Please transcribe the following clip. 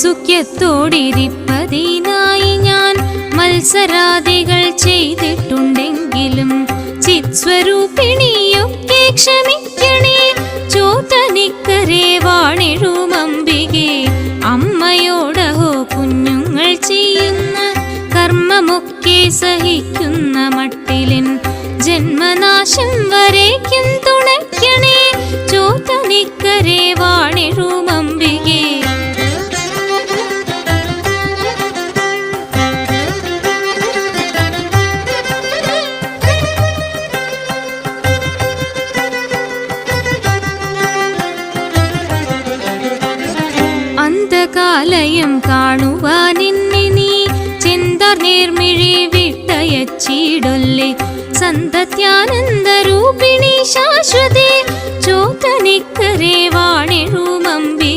സുഖ്യത്തോടിരിപ്പതിനായി ഞാൻ മത്സരാദികൾ ചെയ്തിട്ടുണ്ടെങ്കിലും ചിത്സ്വരൂപിണിയൊക്കെ ക്ഷമിക്കണേ. ചോറ്റനിക്കരെ വാണിഴുമംബികെ അമ്മയോടഹോ കുഞ്ഞുങ്ങൾ ചെയ്യുന്ന കർമ്മമൊക്കെ സഹിക്കുന്ന മട്ടിലിൻ ജന്മനാശം വരേക്കും തുണയ്ക്കണേ. ചോറ്റനിക്കരെ വാണിഴുമംബികെ. അന്തകാലയം കാണുവാനിന്നെ നീ ചെന്താർ നേർമിഴി വിട്ടയച്ചിടൊല്ലേ. സന്തത്യാനന്ദരൂപിണി ശാശ്വതേ ചോറ്റനിക്കരെ വാണിഴുമംബികെ.